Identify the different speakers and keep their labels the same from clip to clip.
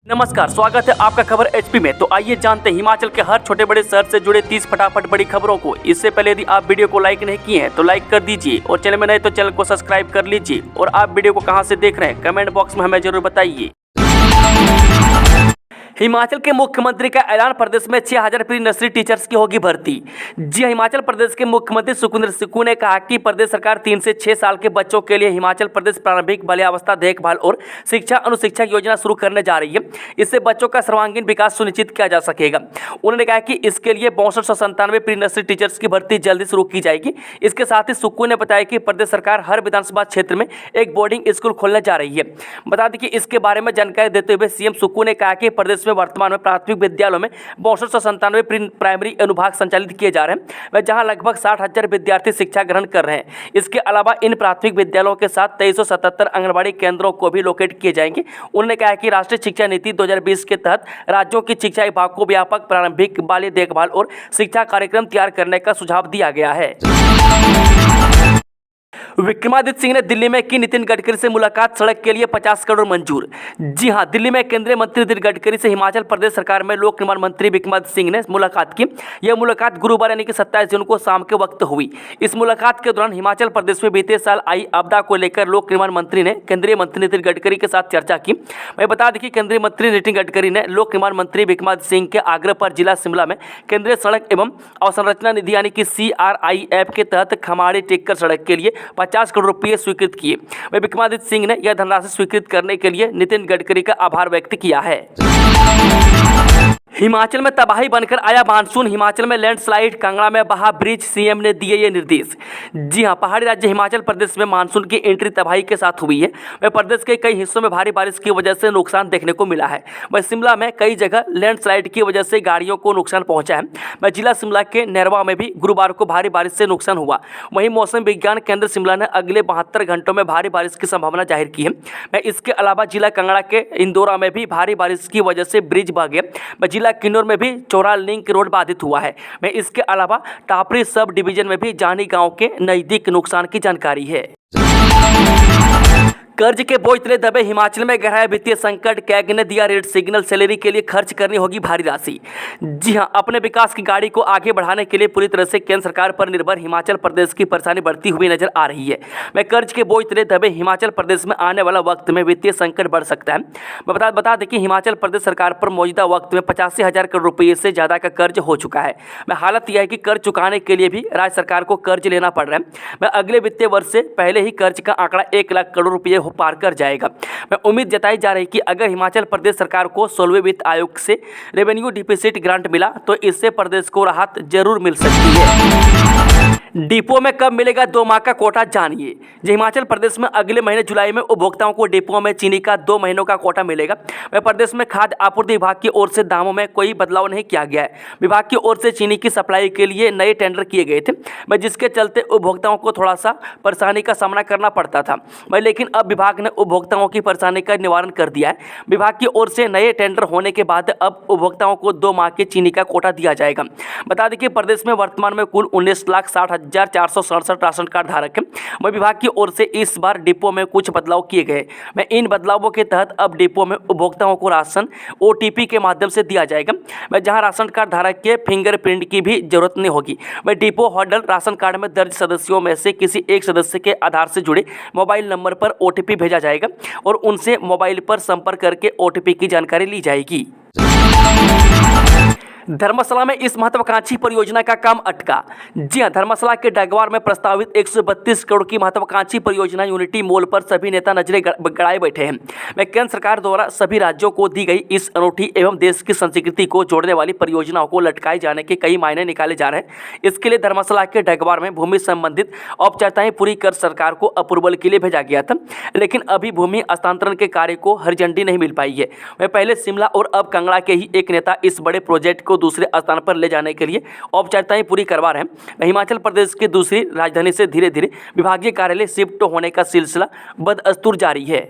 Speaker 1: नमस्कार, स्वागत है आपका खबर एचपी में। तो आइए जानते हैं हिमाचल के हर छोटे बड़े शहर से जुड़े 30 फटाफट बड़ी खबरों को। इससे पहले यदि आप वीडियो को लाइक नहीं किए हैं तो लाइक कर दीजिए और चैनल में नए तो चैनल को सब्सक्राइब कर लीजिए। और आप वीडियो को कहां से देख रहे हैं कमेंट बॉक्स में हमें जरूर बताइए। हिमाचल के मुख्यमंत्री का ऐलान, प्रदेश में 6000 प्री नर्सरी टीचर्स की होगी भर्ती। जी, हिमाचल प्रदेश के मुख्यमंत्री सुखविंदर सुक्खू ने कहा कि प्रदेश सरकार 3 से 6 साल के बच्चों के लिए हिमाचल प्रदेश प्रारंभिक बाल्यावस्था देखभाल और शिक्षा अनुशिक्षा योजना शुरू करने जा रही है। इससे बच्चों का सर्वांगीण विकास सुनिश्चित किया जा सकेगा। उन्होंने कहा कि इसके लिए 6297 प्री नर्सरी टीचर्स की भर्ती जल्दी शुरू की जाएगी। इसके साथ ही सुक्खू ने बताया कि प्रदेश सरकार हर विधानसभा क्षेत्र में एक बोर्डिंग स्कूल खोलने जा रही है। बता दें कि इसके बारे में जानकारी देते हुए सीएम सुक्खू ने कहा कि प्रदेश में वर्तमान में प्राथमिक विद्यालयों में 6297 प्राइमरी अनुभाग संचालित किए जा रहे हैं, वह जहां लगभग 60,000 विद्यार्थी शिक्षा ग्रहण कर रहे हैं। इसके अलावा इन प्राथमिक विद्यालयों के साथ 2377 आंगनबाड़ी केंद्रों को भी लोकेट किए जाएंगे। उन्होंने कहा कि राष्ट्रीय शिक्षा नीति 2020 के तहत राज्यों की शिक्षा विभाग को व्यापक प्रारंभिक बाल्य देखभाल और शिक्षा कार्यक्रम तैयार करने का सुझाव दिया गया है। विक्रमादित्य सिंह ने दिल्ली में की नितिन गडकरी से मुलाकात, सड़क के लिए 50 करोड़ मंजूर। जी हां, दिल्ली में केंद्रीय मंत्री नितिन गडकरी से हिमाचल प्रदेश सरकार में लोक निर्माण मंत्री विक्रमादित्य सिंह ने मुलाकात की। यह मुलाकात गुरुवार यानी कि 27 जून को शाम के वक्त हुई। इस मुलाकात के दौरान हिमाचल प्रदेश में बीते साल आई आपदा को लेकर लोक निर्माण मंत्री ने केंद्रीय मंत्री नितिन गडकरी के साथ चर्चा की। मैं बता दें कि केंद्रीय मंत्री नितिन गडकरी ने लोक निर्माण मंत्री विक्रमादित्य सिंह के आग्रह पर जिला शिमला में केंद्रीय सड़क एवं अवसंरचना निधि यानी कि CRIF के तहत खमाड़ी टिक्कर सड़क के लिए 50 करोड़ रुपये स्वीकृत किए। वह विक्रमादित्य सिंह ने यह धनराशि स्वीकृत करने के लिए नितिन गडकरी का आभार व्यक्त किया है। हिमाचल में तबाही बनकर आया मानसून, हिमाचल में लैंडस्लाइड, कांगड़ा में बहा ब्रिज, सीएम ने दिए ये निर्देश। जी हां, पहाड़ी राज्य हिमाचल प्रदेश में मानसून की एंट्री तबाही के साथ हुई है। वह प्रदेश के कई हिस्सों में भारी बारिश की वजह से नुकसान देखने को मिला है। वह शिमला में कई जगह लैंडस्लाइड की वजह से गाड़ियों को नुकसान पहुंचा है। वह जिला शिमला के नैरवा में भी गुरुवार को भारी बारिश से नुकसान हुआ। वहीं मौसम विज्ञान केंद्र शिमला ने अगले 72 घंटों में भारी बारिश की संभावना जाहिर की है। मैं इसके अलावा जिला कांगड़ा के इंदौरा में भी भारी बारिश की वजह से ब्रिज बह गया। मैं जिला किन्नौर में भी चौरा लिंक रोड बाधित हुआ है। मैं इसके अलावा टापरी सब डिवीजन में भी जानी गांव के नजदीक नुकसान की जानकारी है। कर्ज के बोझ तले दबे हिमाचल में गहराया वित्तीय संकट, कैग ने दिया रेड सिग्नल, सैलरी के लिए खर्च करनी होगी भारी राशि। जी हां, अपने विकास की गाड़ी को आगे बढ़ाने के लिए पूरी तरह से केंद्र सरकार पर निर्भर हिमाचल प्रदेश की परेशानी बढ़ती हुई नजर आ रही है। मैं कर्ज के बोझ तले दबे हिमाचल प्रदेश में आने वाला वक्त में वित्तीय संकट बढ़ सकता है। मैं बता दें कि हिमाचल प्रदेश सरकार पर मौजूदा वक्त में 85,000 करोड़ रुपये से ज्यादा का कर्ज हो चुका है। मैं हालत यह है कि कर्ज चुकाने के लिए भी राज्य सरकार को कर्ज लेना पड़ रहा है। मैं अगले वित्तीय वर्ष से पहले ही कर्ज का आंकड़ा 1 लाख करोड़ रुपये पार कर जाएगा। मैं उम्मीद जताई जा रही कि अगर हिमाचल प्रदेश सरकार को 16वें वित्त आयोग से रेवेन्यू डिफिसिट ग्रांट मिला तो इससे प्रदेश को राहत जरूर मिल सकती है। डिपो में कब मिलेगा 2 माह का कोटा, जानिए। हिमाचल प्रदेश में अगले महीने जुलाई में उपभोक्ताओं को डिपो में चीनी का 2 महीनों का कोटा मिलेगा। वह प्रदेश में खाद्य आपूर्ति विभाग की ओर से दामों में कोई बदलाव नहीं किया गया है। विभाग की ओर से चीनी की सप्लाई के लिए नए टेंडर किए गए थे, जिसके चलते उपभोक्ताओं को थोड़ा सा परेशानी का सामना करना पड़ता था। लेकिन अब विभाग ने उपभोक्ताओं की परेशानी का निवारण कर दिया है। विभाग की ओर से नए टेंडर होने के बाद अब उपभोक्ताओं को 2 माह के चीनी का कोटा दिया जाएगा। बता दें कि प्रदेश में वर्तमान में कुल 19,60,467 राशन कार्ड धारक हैं। वही विभाग की ओर से इस बार डिपो में कुछ बदलाव किए गए। मैं इन बदलावों के तहत अब डिपो में उपभोक्ताओं को राशन OTP के माध्यम से दिया जाएगा। मैं जहां राशन कार्ड धारक के फिंगरप्रिंट की भी जरूरत नहीं होगी। मैं डिपो होल्डर राशन कार्ड में दर्ज सदस्यों में से किसी एक सदस्य के आधार से जुड़े मोबाइल नंबर पर OTP भेजा जाएगा और उनसे मोबाइल पर संपर्क करके OTP की जानकारी ली जाएगी। धर्मशाला में इस महत्वाकांक्षी परियोजना का काम अटका। जी हां, धर्मशाला के डगवार में प्रस्तावित 132 करोड़ की महत्वाकांक्षी परियोजना यूनिटी मॉल पर सभी नेता नजरें गड़ाए बैठे हैं। मैं केंद्र सरकार द्वारा सभी राज्यों को दी गई इस अनूठी एवं देश की संस्कृति को जोड़ने वाली परियोजनाओं को लटकाए जाने के कई मायने निकाले जा रहे हैं। इसके लिए धर्मशाला के डगवार में भूमि संबंधित औपचारिकताएं पूरी कर सरकार को अप्रूवल के लिए भेजा गया था, लेकिन अभी भूमि हस्तांतरण के कार्य को हरी झंडी नहीं मिल पाई है। मैं पहले शिमला और अब कांगड़ा के ही एक नेता इस बड़े प्रोजेक्ट को दूसरे स्थान पर ले जाने के लिए औपचारिकताएं पूरी करवा रहे हैं। हिमाचल प्रदेश की दूसरी राजधानी से धीरे धीरे विभागीय कार्यालय शिफ्ट होने का सिलसिला बदस्तूर जारी है।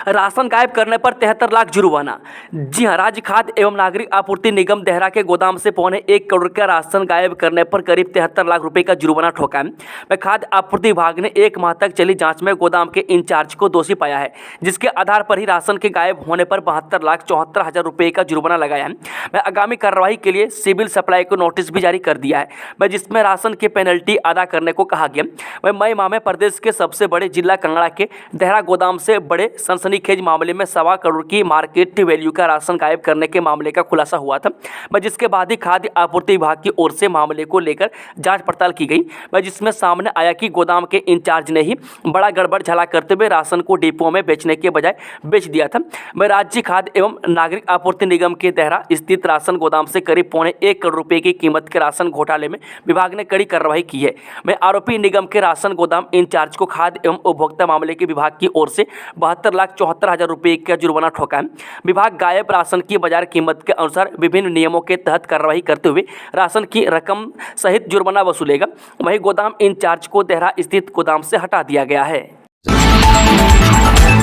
Speaker 1: राशन गायब करने पर 73 लाख जुर्माना। जी हां, राज्य खाद्य एवं नागरिक आपूर्ति निगम देहरा के गोदाम से 1.25 करोड़ का राशन गायब करने पर करीब 73 लाख रुपए का जुर्माना ठोका है। खाद्य आपूर्ति विभाग ने 1 माह तक चली जांच में गोदाम के इंचार्ज को दोषी पाया है, जिसके आधार पर ही राशन के गायब होने पर 72,74,000 रुपए का जुर्माना लगाया है। आगामी कार्रवाई के लिए सिविल सप्लाई को नोटिस भी जारी कर दिया है, जिसमें राशन की पेनल्टी अदा करने को कहा गया। मई माह में प्रदेश के सबसे बड़े जिला कांगड़ा के देहरा गोदाम से बड़े सनसनीखेज मामले में 1.25 करोड़ की मार्केट वैल्यू का राशन गायब करने के मामले का खुलासा हुआ था, जिसके बाद ही खाद्य आपूर्ति विभाग की ओर से मामले को लेकर जांच पड़ताल की गई, जिसमें सामने आया कि गोदाम के इंचार्ज ने ही बड़ा गड़बड़ झला करते हुए राशन को डिपो में बेचने के बजाय बेच दिया था। राज्य खाद्य एवं नागरिक आपूर्ति निगम के देहरा स्थित राशन गोदाम से करीब 1.25 करोड़ रुपए की कीमत के राशन घोटाले में विभाग ने कड़ी कार्रवाई की है। आरोपी निगम के राशन गोदाम इंचार्ज को खाद्य एवं उपभोक्ता मामले के विभाग की ओर से 72,74,000 रुपए का जुर्माना ठोका है। विभाग गायब राशन की बाजार कीमत के अनुसार विभिन्न नियमों के तहत कार्रवाई करते हुए राशन की रकम सहित जुर्माना वसूलेगा। वहीं गोदाम इंचार्ज को देहरा स्थित गोदाम से हटा दिया गया है।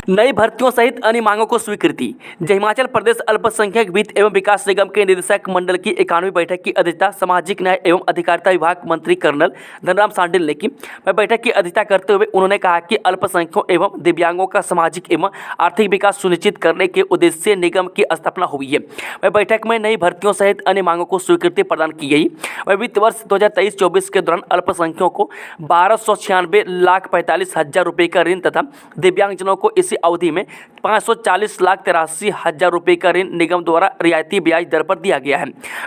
Speaker 1: नई भर्तियों सहित अन्य मांगों को स्वीकृति। हिमाचल प्रदेश अल्पसंख्यक वित्त एवं विकास निगम के निदेशक मंडल की 91वीं बैठक की अध्यक्षता सामाजिक न्याय एवं अधिकारिता विभाग मंत्री कर्नल धनराम शांडिल ने की। बैठक की अध्यक्षता करते हुए उन्होंने कहा कि अल्पसंख्यकों एवं दिव्यांगों का सामाजिक एवं आर्थिक विकास सुनिश्चित करने के उद्देश्य से निगम की स्थापना हुई है। बैठक में नई भर्तियों सहित अन्य मांगों को स्वीकृति प्रदान की गई। वित्त वर्ष 2023-24 के दौरान अल्पसंख्यकों को 1296,45,000 रुपये का ऋण तथा दिव्यांगजनों को इसी अवधि में 540,83,000 रुपए का ऋण निगम द्वारा रियायती ब्याज दर पर दिया गया है।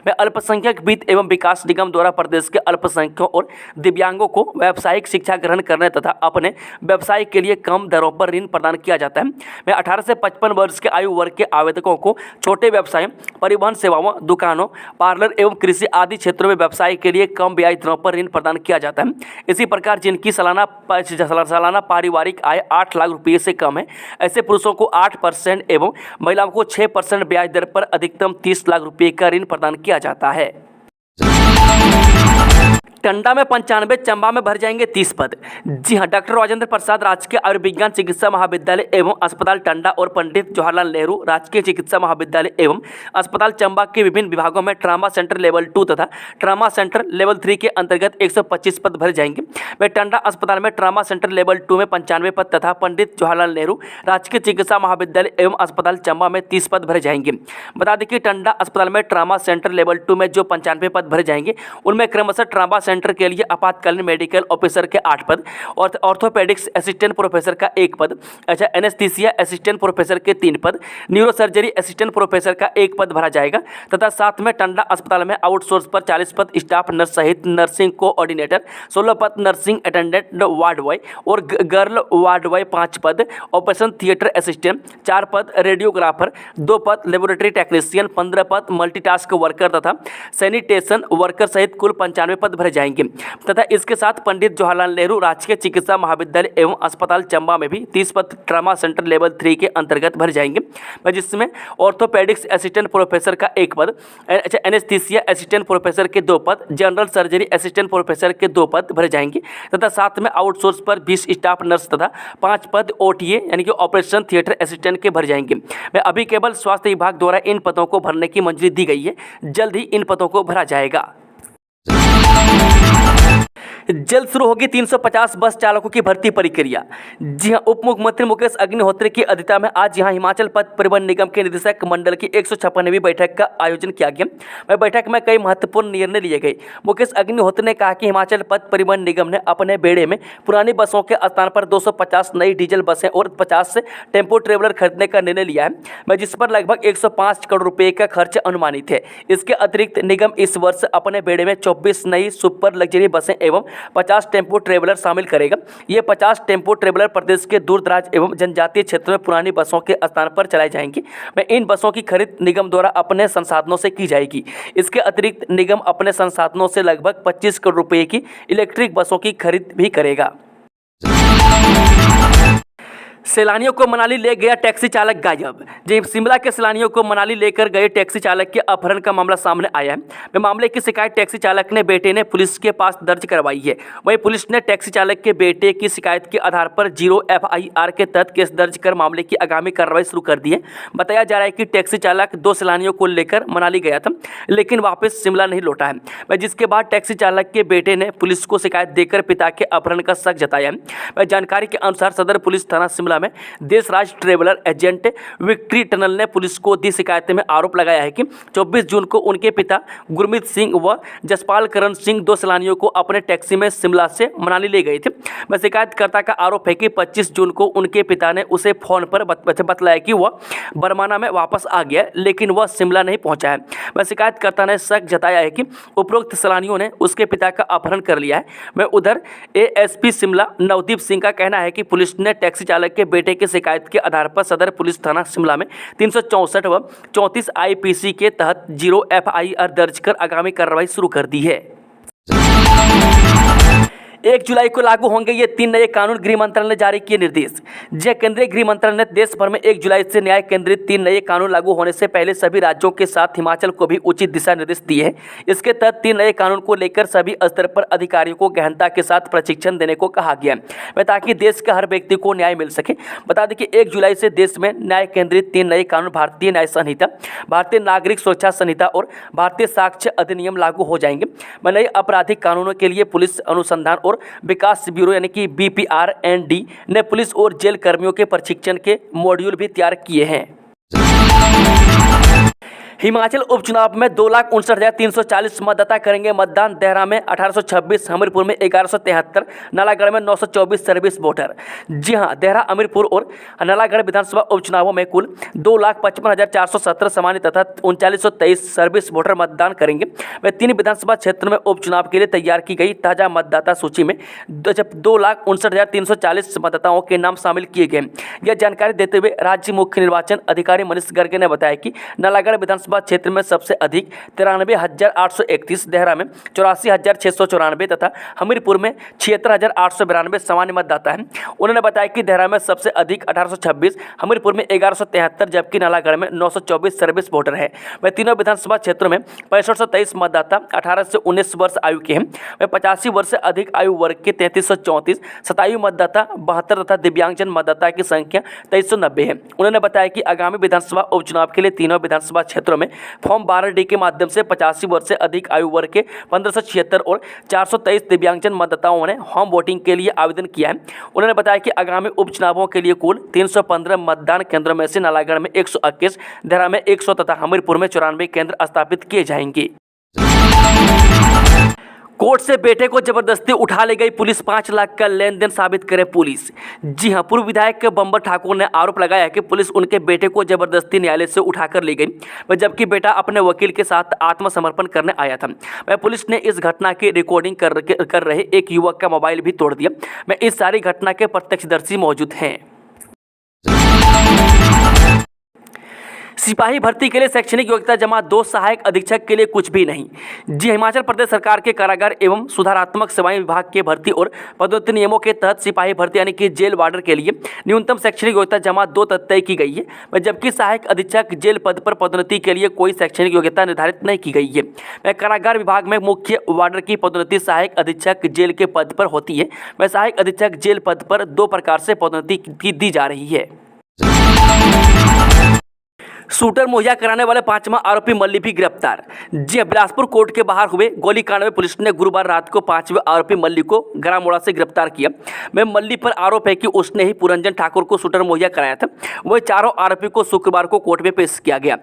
Speaker 1: अल्पसंख्यक वित्त एवं विकास निगम द्वारा प्रदेश के अल्पसंख्यकों और दिव्यांगों को व्यावसायिक शिक्षा ग्रहण करने तथा अपने व्यवसाय के लिए कम दरों पर ऋण प्रदान किया जाता है। 18 से 55 वर्ष के आयु वर्ग के आवेदकों को छोटे व्यवसायों, परिवहन सेवाओं, दुकानों, पार्लर एवं कृषि आदि क्षेत्रों में व्यवसाय के लिए कम ब्याज दरों पर ऋण प्रदान किया जाता है। इसी प्रकार जिनकी सालाना पारिवारिक आय 8 लाख रुपये से कम है, ऐसे पुरुषों को 8% एवं महिलाओं को 6% ब्याज दर पर अधिकतम 30 लाख रुपए का ऋण प्रदान किया जाता है। टंडा में 95, चंबा में भर जाएंगे 30 पद। जी हां, डॉक्टर राजेंद्र प्रसाद राजकीय आयुर्विज्ञान चिकित्सा महाविद्यालय एवं अस्पताल टंडा और पंडित जवाहरलाल नेहरू राजकीय चिकित्सा महाविद्यालय एवं अस्पताल चंबा के विभिन्न विभागों में ट्रामा सेंटर लेवल 2 तथा ट्रामा सेंटर लेवल 3 के अंतर्गत 125 पद भरे जाएंगे। वह टंडा अस्पताल में ट्रामा सेंटर लेवल 2 में 95 पद तथा पंडित जवाहरलाल नेहरू राजकीय चिकित्सा महाविद्यालय एवं अस्पताल चंबा में 30 पद भरे जाएंगे। बता दें कि टंडा अस्पताल में ट्रामा सेंटर लेवल 2 में जो 95 पद भरे जाएंगे, उनमें क्रमशः ट्रामा सेंटर के लिए आपातकालीन मेडिकल ऑफिसर के 8 पद और ऑर्थोपेडिक्स असिस्टेंट प्रोफेसर का 1 पद, एनेस्थीसिया असिस्टेंट प्रोफेसर के 3 पद, न्यूरोसर्जरी असिस्टेंट प्रोफेसर का 1 पद भरा जाएगा तथा साथ में टंडा अस्पताल में आउटसोर्स पर 40 पद, स्टाफ नर्स सहित नर्सिंग कोऑर्डिनेटर 16 पद, नर्सिंग अटेंडेंट वार्ड बॉय और गर्ल वार्ड बॉय 5 पद, ऑपरेशन थिएटर असिस्टेंट 4 पद, रेडियोग्राफर 2 पद, लेबोरेटरी टेक्नीशियन 15 पद, मल्टीटास्क वर्कर तथा सैनिटेशन वर्कर सहित कुल 95 पद भरे जाएंगे तथा इसके साथ पंडित जवाहरलाल नेहरू राजकीय चिकित्सा महाविद्यालय एवं अस्पताल चंबा में भी 30 पद ट्रामा सेंटर लेवल 3 के अंतर्गत भरे जाएंगे, जिसमें ऑर्थोपेडिक्स असिस्टेंट प्रोफेसर का 1 पद, एनेस्थीसिया असिस्टेंट प्रोफेसर के 2 पद, जनरल सर्जरी असिस्टेंट प्रोफेसर के 2 पद भरे जाएंगे तथा साथ में आउटसोर्स पर 20 स्टाफ नर्स तथा 5 पद ओटीए यानी कि ऑपरेशन थिएटर असिस्टेंट के भरे जाएंगे। अभी केवल स्वास्थ्य विभाग द्वारा इन पदों को भरने की मंजूरी दी गई है, जल्द ही इन पदों को भरा जाएगा। जल्द शुरू होगी 350 बस चालकों की भर्ती प्रक्रिया। जी हां, उप मुख्यमंत्री मुकेश अग्निहोत्री की अध्यक्षता में आज यहां हिमाचल पथ परिवहन निगम के निदेशक मंडल की 156वीं बैठक का आयोजन किया गया। बैठक में कई महत्वपूर्ण निर्णय लिए गए। मुकेश अग्निहोत्री ने कहा कि हिमाचल पथ परिवहन निगम ने अपने बेड़े में पुरानी बसों के स्थान पर 250 नई डीजल बसें और 50 से टेम्पो ट्रेवलर खरीदने का निर्णय लिया है, जिस पर लगभग 105 करोड़ रुपए का खर्च अनुमानित है। इसके अतिरिक्त निगम इस वर्ष अपने बेड़े में 24 नई सुपर लग्जरी बसें एवं 50 टेम्पो ट्रेवलर शामिल करेगा। ये 50 टेम्पो ट्रेवलर प्रदेश के दूर दराज एवं जनजातीय क्षेत्रों में पुरानी बसों के स्थान पर चलाई जाएंगी। इन बसों की खरीद निगम द्वारा अपने संसाधनों से की जाएगी। इसके अतिरिक्त निगम अपने संसाधनों से लगभग 25 करोड़ रुपए की इलेक्ट्रिक बसों की खरीद भी करेगा। सैलानियों को मनाली ले गया टैक्सी चालक गायब। जी, शिमला के सैलानियों को मनाली लेकर गए टैक्सी चालक के अपहरण का मामला सामने आया है। मामले की शिकायत टैक्सी चालक ने बेटे ने पुलिस के पास दर्ज करवाई है। वहीं पुलिस ने टैक्सी चालक के बेटे की शिकायत के आधार पर 0 FIR के तहत केस दर्ज कर मामले की आगामी कार्रवाई शुरू कर दी है। बताया जा रहा है कि टैक्सी चालक 2 सैलानियों को लेकर मनाली गया था, लेकिन वापस शिमला नहीं लौटा है, जिसके बाद टैक्सी चालक के बेटे ने पुलिस को शिकायत देकर पिता के अपहरण का शक जताया है। जानकारी के अनुसार सदर पुलिस थाना शिमला में Deshraj traveller agent victory tunnel ने पुलिस को दी शिकायत में आरोप लगाया है कि 24 जून को उनके पिता गुरमीत सिंह व जसपाल करण सिंह 2 सैलानियों को अपने टैक्सी में शिमला से मनाली ले गए थे। शिकायतकर्ता का आरोप है कि 25 जून को उनके पिता ने उसे फोन पर बतलाया कि वह बरमाना में वापस आ गया, लेकिन वह शिमला नहीं पहुंचा है। शिकायतकर्ता ने शक जताया है कि उपरोक्त सैलानियों ने उसके पिता का अपहरण कर लिया है। उधर ASP शिमला नवदीप सिंह का कहना है कि पुलिस ने टैक्सी चालक के बेटे की शिकायत के आधार पर सदर पुलिस थाना शिमला में 364 व 34 IPC के तहत 0 FIR दर्ज कर आगामी कार्रवाई शुरू कर दी है। 1 जुलाई को लागू होंगे ये 3 नए कानून, गृह मंत्रालय ने जारी किए निर्देश। जी, केंद्रीय गृह मंत्रालय ने देश भर में 1 जुलाई से न्याय केंद्रित 3 नए कानून लागू होने से पहले सभी राज्यों के साथ हिमाचल को भी उचित दिशा निर्देश दिए हैं। इसके तहत 3 नए कानून को लेकर सभी स्तर पर अधिकारियों को गहनता के साथ प्रशिक्षण देने को कहा गया है, ताकि देश के हर व्यक्ति को न्याय मिल सके। बता दें कि 1 जुलाई से देश में न्याय केंद्रित 3 नए कानून भारतीय न्याय संहिता, भारतीय नागरिक सुरक्षा संहिता और भारतीय साक्ष्य अधिनियम लागू हो जाएंगे। नए आपराधिक कानूनों के लिए पुलिस अनुसंधान और विकास ब्यूरो यानी कि BPRND ने पुलिस और जेल कर्मियों के प्रशिक्षण के मॉड्यूल भी तैयार किए हैं। हिमाचल उपचुनाव में 2,59,340 मतदाता करेंगे मतदान। देहरा में 1826, हमीरपुर में 1173, नालागढ़ में 924 सर्विस वोटर। जी हां, देहरा, हमीरपुर और नालागढ़ विधानसभा उपचुनावों में कुल 2,55,417 सामान्य तथा 3923 सर्विस वोटर मतदान करेंगे। वह 3 विधानसभा क्षेत्रों में उपचुनाव के लिए तैयार की गई ताज़ा मतदाता सूची में जब 2,59,340 मतदाताओं के नाम शामिल किए गए। यह जानकारी देते हुए राज्य मुख्य निर्वाचन अधिकारी मनीष गर्ग ने बताया कि नालागढ़ विधानसभा क्षेत्र में सबसे अधिक 93,831, देहरा में 84,694 तथा हमीरपुर में 76,892 सामान्य मतदाता हैं। उन्होंने बताया कि देहरा में सबसे अधिक 1826, हमीरपुर में 1173 जबकि नालागढ़ में 924 सर्विस वोटर है। वह तीनों विधानसभा क्षेत्रों में 6523 मतदाता 18 से 19 वर्ष आयु के हैं। वह 85 वर्ष से अधिक आयु वर्ग के 3334, शतायु मतदाता 72 तथा दिव्यांगजन मतदाता की संख्या 2390 है। उन्होंने बताया कि आगामी विधानसभा उपचुनाव के लिए तीनों विधानसभा क्षेत्रों में फॉर्म 12D के माध्यम से 85 वर्ष से अधिक आयु वर्ग के 1576 और 423 दिव्यांगजन मतदाताओं ने होम वोटिंग के लिए आवेदन किया है। उन्होंने बताया कि आगामी उपचुनावों के लिए कुल 315 मतदान केंद्रों में से नालागढ़ में 121, देहरा में 100 तथा हमीरपुर में 94 केंद्र स्थापित किए जाएंगे। कोर्ट से बेटे को जबरदस्ती उठा ले गई पुलिस, 5 लाख का लेन देन साबित करे पुलिस। जी हां, पूर्व विधायक बंबर ठाकुर ने आरोप लगाया है कि पुलिस उनके बेटे को जबरदस्ती न्यायालय से उठाकर ले गई, जबकि बेटा अपने वकील के साथ आत्मसमर्पण करने आया था। पुलिस ने इस घटना की रिकॉर्डिंग कर रहे एक युवक का मोबाइल भी तोड़ दिया। इस सारी घटना के प्रत्यक्षदर्शी मौजूद हैं। सिपाही भर्ती के लिए शैक्षणिक योग्यता जमा 2, सहायक अधीक्षक के लिए कुछ भी नहीं। जी, हिमाचल प्रदेश सरकार के कारागार एवं सुधारात्मक सेवाएं विभाग के भर्ती और पदोन्नति नियमों के तहत सिपाही भर्ती यानी कि जेल वार्डर के लिए न्यूनतम शैक्षणिक योग्यता जमा 2 तय की गई है, जबकि सहायक अधीक्षक जेल पद पर पदोन्नति के लिए कोई शैक्षणिक योग्यता निर्धारित नहीं की गई है। कारागार विभाग में मुख्य वार्डर की पदोन्नति सहायक अधीक्षक जेल के पद पर होती है। सहायक अधीक्षक जेल पद पर 2 प्रकार से पदोन्नति दी जा रही है। शूटर मुहैया कराने वाले 5वां आरोपी मल्ली भी गिरफ्तार। जी, बिलासपुर कोर्ट के बाहर हुए गोलीकांड में पुलिस ने गुरुवार रात को 5वें आरोपी मल्ली को गरामोड़ा से गिरफ्तार किया। मल्ली पर आरोप है कि उसने ही पुरंजन ठाकुर को शूटर मुहैया कराया था। वही चारों आरोपी को शुक्रवार को कोर्ट में पेश किया गया।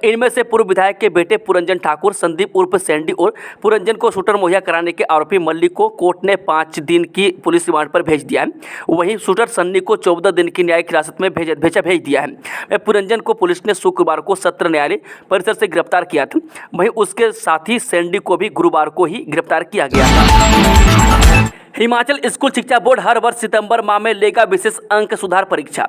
Speaker 1: इनमें से पूर्व विधायक के बेटे पुरंजन ठाकुर, संदीप उर्फ सैंडी और पुरंजन को शूटर मुहैया कराने के आरोपी मल्ली को कोर्ट ने 5 दिन की पुलिस रिमांड पर भेज दिया है। वहीं शूटर सन्नी को 14 दिन की न्यायिक हिरासत में भेज दिया है। पुरंजन को पुलिस ने शुक्रवार को सत्र न्यायालय परिसर से गिरफ्तार किया था। वहीं उसके साथ ही सैंडी को भी गुरुवार को ही गिरफ्तार किया गया था। हिमाचल स्कूल शिक्षा बोर्ड हर वर्ष सितंबर माह में लेगा विशेष अंक सुधार परीक्षा।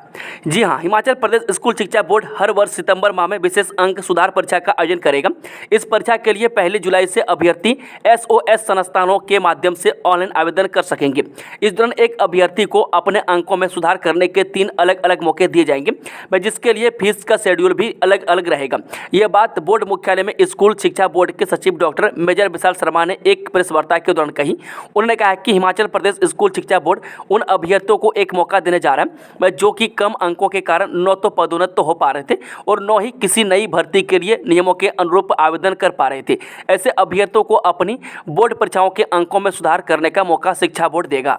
Speaker 1: जी हां, हिमाचल प्रदेश स्कूल शिक्षा बोर्ड हर वर्ष सितंबर माह में विशेष अंक सुधार परीक्षा का आयोजन करेगा। इस परीक्षा के लिए 1 जुलाई से अभ्यर्थी एसओएस संस्थानों के माध्यम से ऑनलाइन आवेदन कर सकेंगे। इस दौरान एक अभ्यर्थी को अपने अंकों में सुधार करने के 3 अलग अलग मौके दिए जाएंगे, जिसके लिए फीस का शेड्यूल भी अलग अलग रहेगा। यह बात बोर्ड मुख्यालय में स्कूल शिक्षा बोर्ड के सचिव डॉक्टर मेजर विशाल शर्मा ने एक प्रेस वार्ता के दौरान कही। उन्होंने कहा कि हिमाचल प्रदेश स्कूल शिक्षा बोर्ड उन अभ्यर्थियों को एक मौका देने जा रहा है जो कि कम अंकों के कारण न तो पदोन्नत हो पा रहे थे और न ही किसी नई भर्ती के लिए नियमों के अनुरूप आवेदन कर पा रहे थे। ऐसे अभ्यर्थियों को अपनी बोर्ड परीक्षाओं के अंकों में सुधार करने का मौका शिक्षा बोर्ड देगा।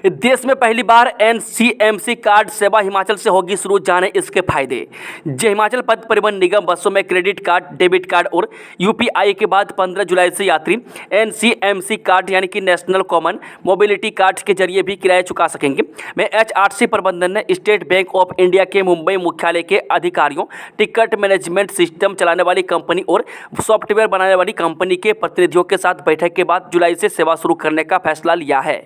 Speaker 1: देश में पहली बार एनसीएमसी कार्ड सेवा हिमाचल से होगी शुरू, जाने इसके फायदे। जो हिमाचल पथ परिवहन निगम बसों में क्रेडिट कार्ड, डेबिट कार्ड और यूपीआई के बाद 15 जुलाई से यात्री एनसीएमसी कार्ड यानी कि नेशनल कॉमन मोबिलिटी कार्ड के जरिए भी किराया चुका सकेंगे। में एचआरसी प्रबंधन ने स्टेट बैंक ऑफ इंडिया के मुंबई मुख्यालय के अधिकारियों, टिकट मैनेजमेंट सिस्टम चलाने वाली कंपनी और सॉफ्टवेयर बनाने वाली कंपनी के प्रतिनिधियों के साथ बैठक के बाद जुलाई से सेवा शुरू करने का फैसला लिया है।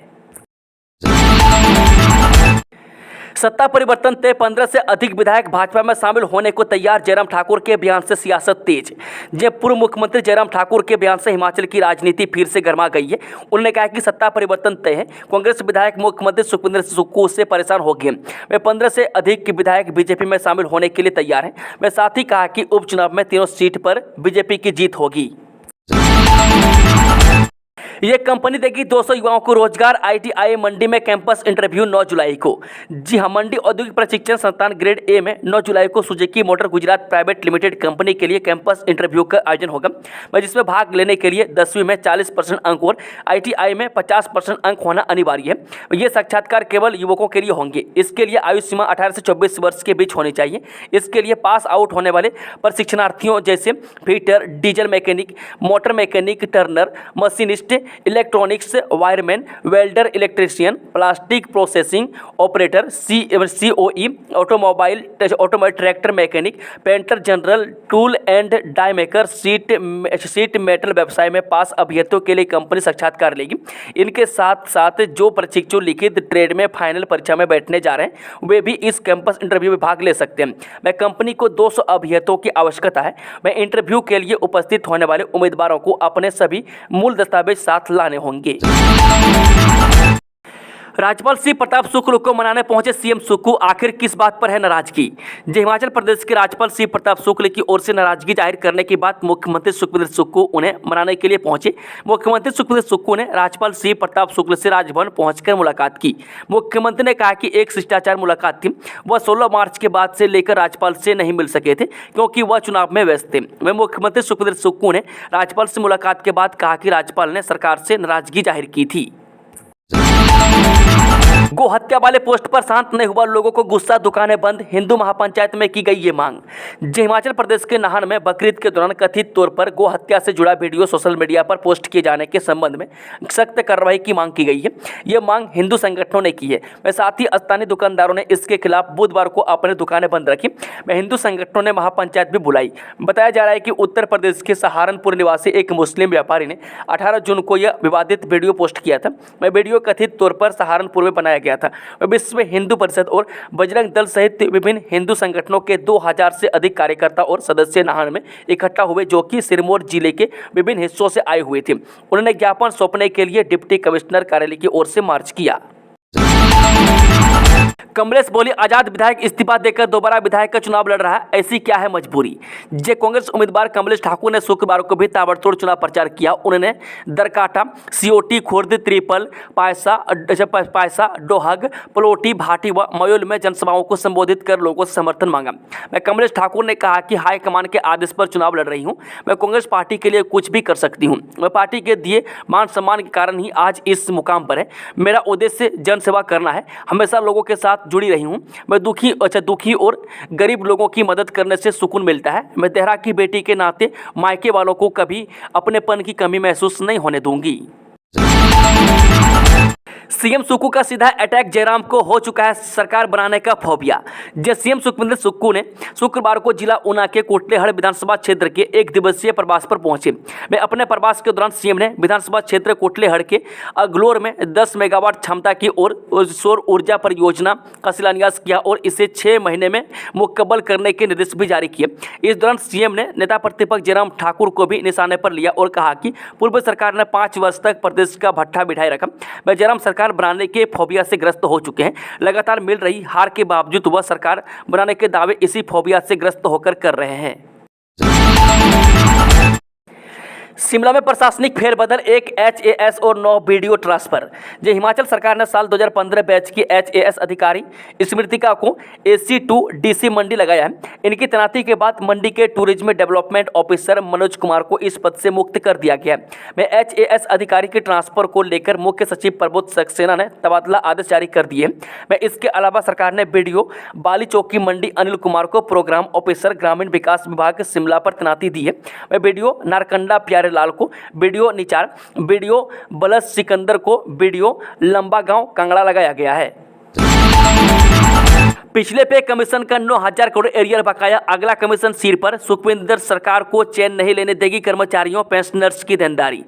Speaker 1: सत्ता परिवर्तन तय, 15 से अधिक विधायक भाजपा में शामिल होने को तैयार, जयराम ठाकुर के बयान से सियासत तेज। जब पूर्व मुख्यमंत्री जयराम ठाकुर के बयान से हिमाचल की राजनीति फिर से गर्मा गई है। उन्होंने कहा कि सत्ता परिवर्तन तय है। कांग्रेस विधायक मुख्यमंत्री सुखविंदर सुक्खू से परेशान हो गए। वे 15 से अधिक विधायक बीजेपी में शामिल होने के लिए तैयार हैं। मैं साथ ही कहा कि उपचुनाव में तीनों सीट पर बीजेपी की जीत होगी। ये कंपनी देगी 200 युवाओं को रोजगार, आईटीआई मंडी में कैंपस इंटरव्यू 9 जुलाई को। जी हां, मंडी औद्योगिक प्रशिक्षण संस्थान ग्रेड ए में 9 जुलाई को Suzuki motor Gujarat private limited company के लिए कैंपस इंटरव्यू का आयोजन होगा, जिसमें भाग लेने के लिए 10वीं में 40% अंक और आईटीआई में 50% अंक होना अनिवार्य है। ये साक्षात्कार केवल युवकों के लिए होंगे। इसके लिए आयु सीमा 18 से 24 वर्ष के बीच होनी चाहिए। इसके लिए पास आउट होने वाले प्रशिक्षणार्थियों जैसे fitter, diesel mechanic, motor mechanic, turner, machinist, electronics wireman, welder, electrician, plastic processing operator, COE, automobile tractor mechanic, painter, general tool and die maker, sheet metal व्यवसाय में पास अभ्यर्थियों के लिए कंपनी साक्षात्कार लेगी। इनके साथ साथ जो प्रशिक्षु लिखित ट्रेड में फाइनल परीक्षा में बैठने जा रहे हैं वे भी इस कैंपस इंटरव्यू में भाग ले सकते हैं। मैं कंपनी को 200 अभ्यर्थियों की आवश्यकता है। मैं इंटरव्यू के लिए उपस्थित होने वाले उम्मीदवारों को अपने सभी मूल दस्तावेज साथ लाने होंगे। राज्यपाल श्री प्रताप शुक्ल को मनाने पहुंचे सीएम सुक्खू, आखिर किस बात पर है नाराजगी। जो हिमाचल प्रदेश के राज्यपाल श्री प्रताप शुक्ल की ओर से नाराजगी जाहिर करने के बाद मुख्यमंत्री सुखविंदर सुक्खू उन्हें मनाने के लिए पहुंचे। मुख्यमंत्री सुखविंदर सुक्खू ने राज्यपाल श्री प्रताप शुक्ल से राजभवन पहुंचकर मुलाकात की। मुख्यमंत्री ने कहा कि एक शिष्टाचार मुलाकात थी। वह 16 मार्च के बाद से लेकर राज्यपाल से नहीं मिल सके थे क्योंकि वह चुनाव में व्यस्त थे। वह मुख्यमंत्री सुखविंदर सुक्खू ने राज्यपाल से मुलाकात के बाद कहा कि राज्यपाल ने सरकार से नाराजगी जाहिर की थी। गो हत्या वाले पोस्ट पर शांत नहीं हुआ लोगों को गुस्सा, दुकानें बंद, हिंदू महापंचायत में की गई ये मांग। जो हिमाचल प्रदेश के नाहन में बकरीद के दौरान कथित तौर पर गो हत्या से जुड़ा वीडियो सोशल मीडिया पर पोस्ट किए जाने के संबंध में सख्त कार्रवाई की मांग की गई है। ये मांग हिंदू संगठनों ने की है। मैं साथ ही स्थानीय दुकानदारों ने इसके खिलाफ बुधवार को अपनी दुकानें बंद रखी। मैं हिंदू संगठनों ने महापंचायत भी बुलाई। बताया जा रहा है कि उत्तर प्रदेश के सहारनपुर निवासी एक मुस्लिम व्यापारी ने 18 जून को यह विवादित वीडियो पोस्ट किया था। मैं वीडियो कथित तौर पर सहारनपुर में बनाया गया था। विश्व हिंदू परिषद और बजरंग दल सहित विभिन्न हिंदू संगठनों के 2000 से अधिक कार्यकर्ता और सदस्य नाहन में इकट्ठा हुए, जो कि सिरमौर जिले के विभिन्न हिस्सों से आए हुए थे। उन्होंने ज्ञापन सौंपने के लिए डिप्टी कमिश्नर कार्यालय की ओर से मार्च किया। कमलेश बोली, आजाद विधायक इस्तीफा देकर दोबारा विधायक का चुनाव लड़ रहा है, ऐसी क्या है मजबूरी। जे कांग्रेस उम्मीदवार कमलेश ठाकुर ने शुक्रवार को भी ताबड़तोड़ चुनाव प्रचार किया। उन्होंने दरकाटा, सीओटी, खुर्द, त्रिपल, पायसा, डोहग, पलोटी, भाटी व मयोल में जनसभाओं को संबोधित कर लोगों से समर्थन मांगा। मैं कमलेश ठाकुर ने कहा कि हाईकमान के आदेश पर चुनाव लड़ रही हूँ। मैं कांग्रेस पार्टी के लिए कुछ भी कर सकती हूँ। मैं पार्टी के दिए मान सम्मान के कारण ही आज इस मुकाम पर है। मेरा उद्देश्य जनसेवा करना है। हमेशा लोगों के साथ जुड़ी रही हूं। मैं दुखी और गरीब लोगों की मदद करने से सुकून मिलता है। मैं देहरा की बेटी के नाते मायके वालों को कभी अपनेपन की कमी महसूस नहीं होने दूंगी। सीएम सुक्कू का सीधा अटैक, जयराम को हो चुका है सरकार बनाने का फोबिया। सीएम सुखविंदर सुक्कू ने शुक्रवार को जिला ऊना के कोटलेहड़ विधानसभा क्षेत्र के एक दिवसीय प्रवास पर पहुंचे। मैं अपने प्रवास के दौरान सीएम ने विधानसभा क्षेत्र कोटलेहड़ के अग्लोर में 10 मेगावाट क्षमता की सौर ऊर्जा परियोजना का शिलान्यास किया और इसे 6 महीने में मुकम्मल करने के निर्देश भी जारी किए। इस दौरान सीएम ने नेता प्रतिपक्ष जयराम ठाकुर को भी निशाने पर लिया और कहा कि पूर्व सरकार ने 5 वर्ष तक प्रदेश का भट्ठा बिठाए रखा। वह जयराम सरकार बनाने के फोबिया से ग्रस्त हो चुके हैं। लगातार मिल रही हार के बावजूद वह सरकार बनाने के दावे इसी फोबिया से ग्रस्त होकर कर रहे हैं। शिमला में प्रशासनिक फेरबदल, एक एचएएस और 9 वीडियो ट्रांसफर। हिमाचल सरकार ने साल 2015 बैच की एचएएस अधिकारी स्मृतिका को AC2 DC मंडी लगाया है। इनकी तैनाती के बाद मंडी के tourism development officer Manoj Kumar को इस पद से मुक्त कर दिया गया है। मैं एचएएस अधिकारी के ट्रांसफर को लेकर मुख्य सचिव प्रबोध सक्सेना ने तबादला आदेश जारी कर दिए। मैं इसके अलावा सरकार ने वीडियो बाली चौकी मंडी अनिल कुमार को प्रोग्राम ऑफिसर ग्रामीण विकास विभाग शिमला पर तैनाती दी है। मैं वीडियो नारकंडा प्यारे लाल को, वीडियो निचार, वीडियो बलस सिकंदर को, वीडियो लंबा गांव कांगड़ा लगाया गया है। पिछले पे कमीशन का 9,000 करोड़ एरियर बकाया, अगला कमीशन सिर पर। सुखविंदर सरकार को चैन नहीं लेने देगी कर्मचारियों पेंशनर्स की देनदारी।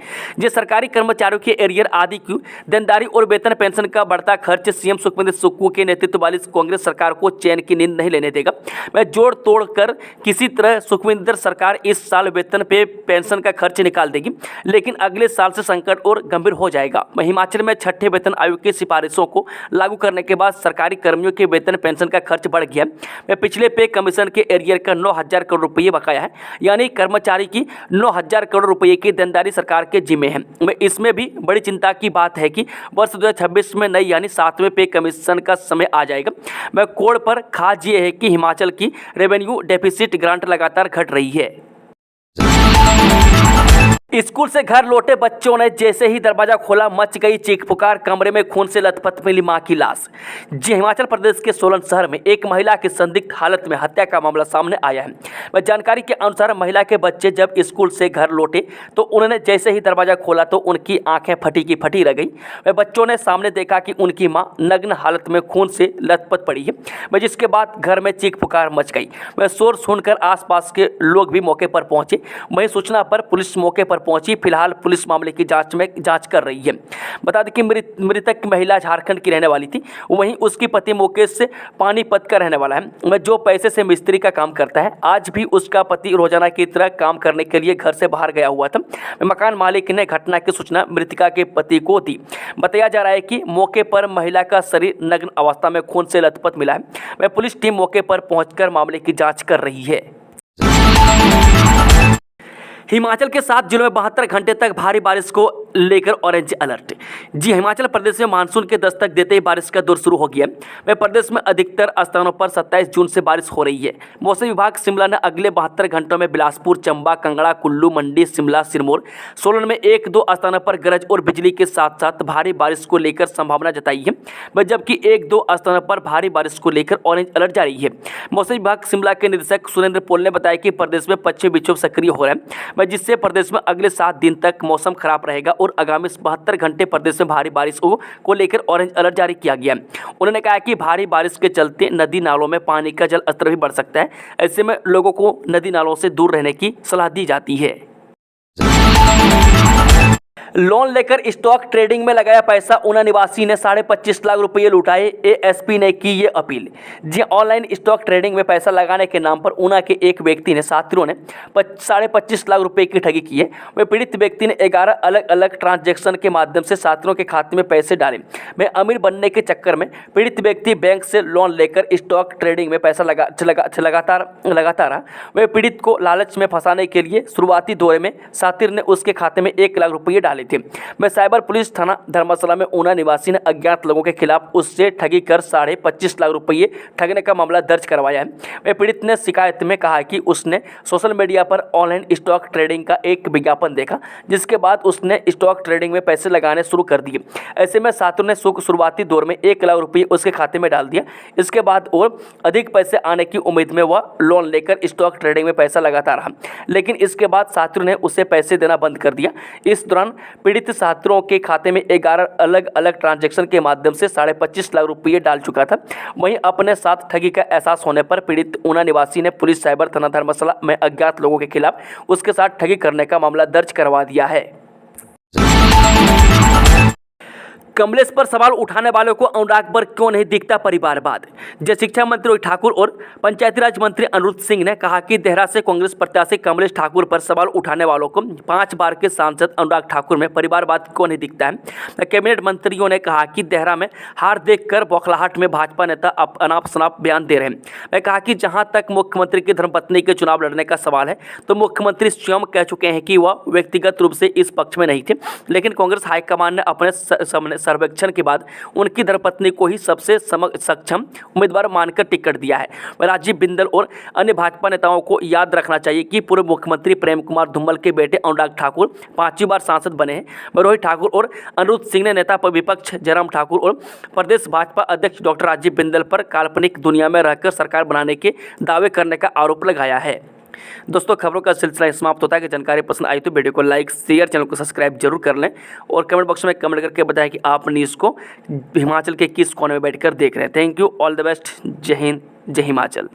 Speaker 1: सरकारी कर्मचारियों के एरियर आदि की देनदारी और वेतन पेंशन का बढ़ता खर्च सीएम सुखविंदर सुक्कू के नेतृत्व वाली कांग्रेस सरकार को चैन की नींद नहीं लेने देगा। मैं जोड़ तोड़ कर किसी तरह सुखविंदर सरकार इस साल वेतन पे पेंशन का खर्च निकाल देगी, लेकिन अगले साल से संकट और गंभीर हो जाएगा। हिमाचल में 6ठे वेतन आयोग की सिफारिशों को लागू करने के बाद सरकारी कर्मियों के वेतन पेंशन का खर्च बढ़ गया। मैं पिछले पे कमीशन के एरियर का 9,000 करोड़ रुपये बकाया है, यानी कर्मचारी की 9,000 करोड़ रुपये की देनदारी सरकार के जिम्मे है। मैं इसमें भी बड़ी चिंता की बात है कि वर्ष 2026 में नई यानी 7वें पे कमीशन का समय आ जाएगा। मैं कोड पर खास ये है कि हिमाचल की रेवेन्यू डेफिसिट ग्रांट लगातार घट रही है। स्कूल से घर लौटे बच्चों ने जैसे ही दरवाजा खोला मच गई चीख पुकार, कमरे में खून से लथपथ मिली मां की लाश। हिमाचल प्रदेश के सोलन शहर में एक महिला की संदिग्ध हालत में हत्या का मामला सामने आया है। जानकारी के अनुसार महिला के बच्चे जब स्कूल से घर लौटे तो उन्होंने जैसे ही दरवाजा खोला तो उनकी आंखें फटी की फटी रह गई। बच्चों ने सामने देखा कि उनकी मां नग्न हालत में खून से लथपथ पड़ी है, जिसके बाद घर में चीख पुकार मच गई। शोर सुनकर आसपास के लोग भी मौके पर पहुंचे। वहीं सूचना पर पुलिस मौके पर पहुंची। फिलहाल पुलिस मामले की जांच कर रही है। बता दें कि मृतक महिला झारखंड की रहने वाली थी। वहीं उसकी पति मुकेश से पानीपत का रहने वाला है, जो पैसे से मिस्त्री का काम करता है। आज भी उसका पति रोजाना की तरह काम करने के लिए घर से बाहर गया हुआ था। मकान मालिक ने घटना की सूचना मृतका के पति को दी। बताया जा रहा है कि मौके पर महिला का शरीर नग्न अवस्था में खून से लथपथ मिला है। पुलिस टीम मौके पर पहुंचकर मामले की जांच कर रही है। हिमाचल के 7 जिलों में 72 घंटे तक भारी बारिश को लेकर ऑरेंज अलर्ट। हिमाचल प्रदेश में मानसून के दस्तक देते ही बारिश का दौर शुरू हो गया है। प्रदेश में अधिकतर स्थानों पर 27 जून से बारिश हो रही है। मौसम विभाग शिमला ने अगले 72 घंटों में बिलासपुर, चंबा, कांगड़ा, कुल्लू, मंडी, शिमला, सिरमौर, सोलन में 1-2 स्थानों पर गरज और बिजली के साथ साथ भारी बारिश को लेकर संभावना जताई है, जबकि 1-2 स्थानों पर भारी बारिश को लेकर ऑरेंज अलर्ट जारी है। मौसम विभाग शिमला के निदेशक सुरेंद्र पॉल ने बताया कि प्रदेश में पश्चिमी विक्षोभ सक्रिय हो रहा है, जिससे प्रदेश में अगले 7 दिन तक मौसम खराब रहेगा और आगामी 72 घंटे प्रदेश में भारी बारिश को लेकर ऑरेंज अलर्ट जारी किया गया। उन्होंने कहा कि भारी बारिश के चलते नदी नालों में पानी का जल स्तर भी बढ़ सकता है। ऐसे में लोगों को नदी नालों से दूर रहने की सलाह दी जाती है। लोन लेकर स्टॉक ट्रेडिंग में लगाया पैसा, ऊना निवासी ने 25.5 लाख रुपये लुटाए। एएसपी ने की ये अपील। ऑनलाइन स्टॉक ट्रेडिंग में पैसा लगाने के नाम पर ऊना के एक व्यक्ति ने साथियों ने 25.5 लाख रुपए की ठगी की है। वह पीड़ित व्यक्ति ने 11 अलग अलग ट्रांजैक्शन के माध्यम से साथियों के खाते में पैसे डाले। मैं अमीर बनने के चक्कर में पीड़ित व्यक्ति बैंक से लोन लेकर स्टॉक ट्रेडिंग में पैसा लगाता रहा। वह पीड़ित को लालच में फंसाने के लिए शुरुआती दौरे में सातिर ने उसके खाते में 1 लाख रुपये डाले थे। मैं साइबर पुलिस थाना धर्मशाला में ऊना निवासी ने अज्ञात लोगों के खिलाफ उससे ठगी कर 25.5 लाख रुपये ठगने का मामला दर्ज करवाया है। मैं पीड़ित ने शिकायत में कहा कि उसने सोशल मीडिया पर ऑनलाइन स्टॉक ट्रेडिंग का एक विज्ञापन देखा, जिसके बाद उसने स्टॉक ट्रेडिंग में पैसे लगाने शुरू कर दिए। ऐसे में साथियों ने शुरुआती दौर में 1 लाख रुपये उसके खाते में डाल दिया। इसके बाद और अधिक पैसे आने की उम्मीद में वह लोन लेकर स्टॉक ट्रेडिंग में पैसा लगाता रहा, लेकिन इसके बाद साथियों ने उसे पैसे देना बंद कर दिया। इस दौरान पीड़ित छात्रों के खाते में 11 अलग अलग ट्रांजैक्शन के माध्यम से 25.5 लाख रुपये डाल चुका था। वहीं अपने साथ ठगी का एहसास होने पर पीड़ित ऊना निवासी ने पुलिस साइबर थाना धर्मशाला में अज्ञात लोगों के खिलाफ उसके साथ ठगी करने का मामला दर्ज करवा दिया है। कमलेश पर सवाल उठाने वालों को अनुराग पर क्यों नहीं दिखता परिवारवाद। जय शिक्षा मंत्री रोहित ठाकुर और पंचायती राज मंत्री अनिरुद्ध सिंह ने कहा कि देहरा से कांग्रेस प्रत्याशी कमलेश ठाकुर पर सवाल उठाने वालों को 5 बार के सांसद अनुराग ठाकुर में परिवारवाद क्यों नहीं दिखता है। कैबिनेट मंत्रियों ने कहा कि देहरा में हार देखकर बौखलाहट में भाजपा नेता अनाप शनाप बयान दे रहे हैं। मैं कहा कि जहां तक मुख्यमंत्री की धर्मपत्नी के चुनाव लड़ने का सवाल है तो मुख्यमंत्री स्वयं कह चुके हैं कि वह व्यक्तिगत रूप से इस पक्ष में नहीं थे, लेकिन कांग्रेस हाईकमान ने अपने सर्वेक्षण के बाद उनकी धर्मपत्नी को ही सबसे सक्षम उम्मीदवार मानकर टिकट दिया है। राजीव बिंदल और अन्य भाजपा नेताओं को याद रखना चाहिए कि पूर्व मुख्यमंत्री प्रेम कुमार धूमल के बेटे अनुराग ठाकुर 5वीं बार सांसद बने हैं। रोहित ठाकुर और अनिरुद्ध सिंह ने नेता विपक्ष जयराम ठाकुर और प्रदेश भाजपा अध्यक्ष डॉक्टर राजीव बिंदल पर काल्पनिक दुनिया में रहकर सरकार बनाने के दावे करने का आरोप लगाया है। दोस्तों, खबरों का सिलसिला समाप्त होता है कि जानकारी पसंद आई तो वीडियो को लाइक शेयर चैनल को सब्सक्राइब जरूर कर लें और कमेंट बॉक्स में कमेंट करके बताएं कि आपने इसको हिमाचल के किस कोने में बैठकर देख रहे हैं। Thank you, all the best, जय हिंद, जय हिमाचल।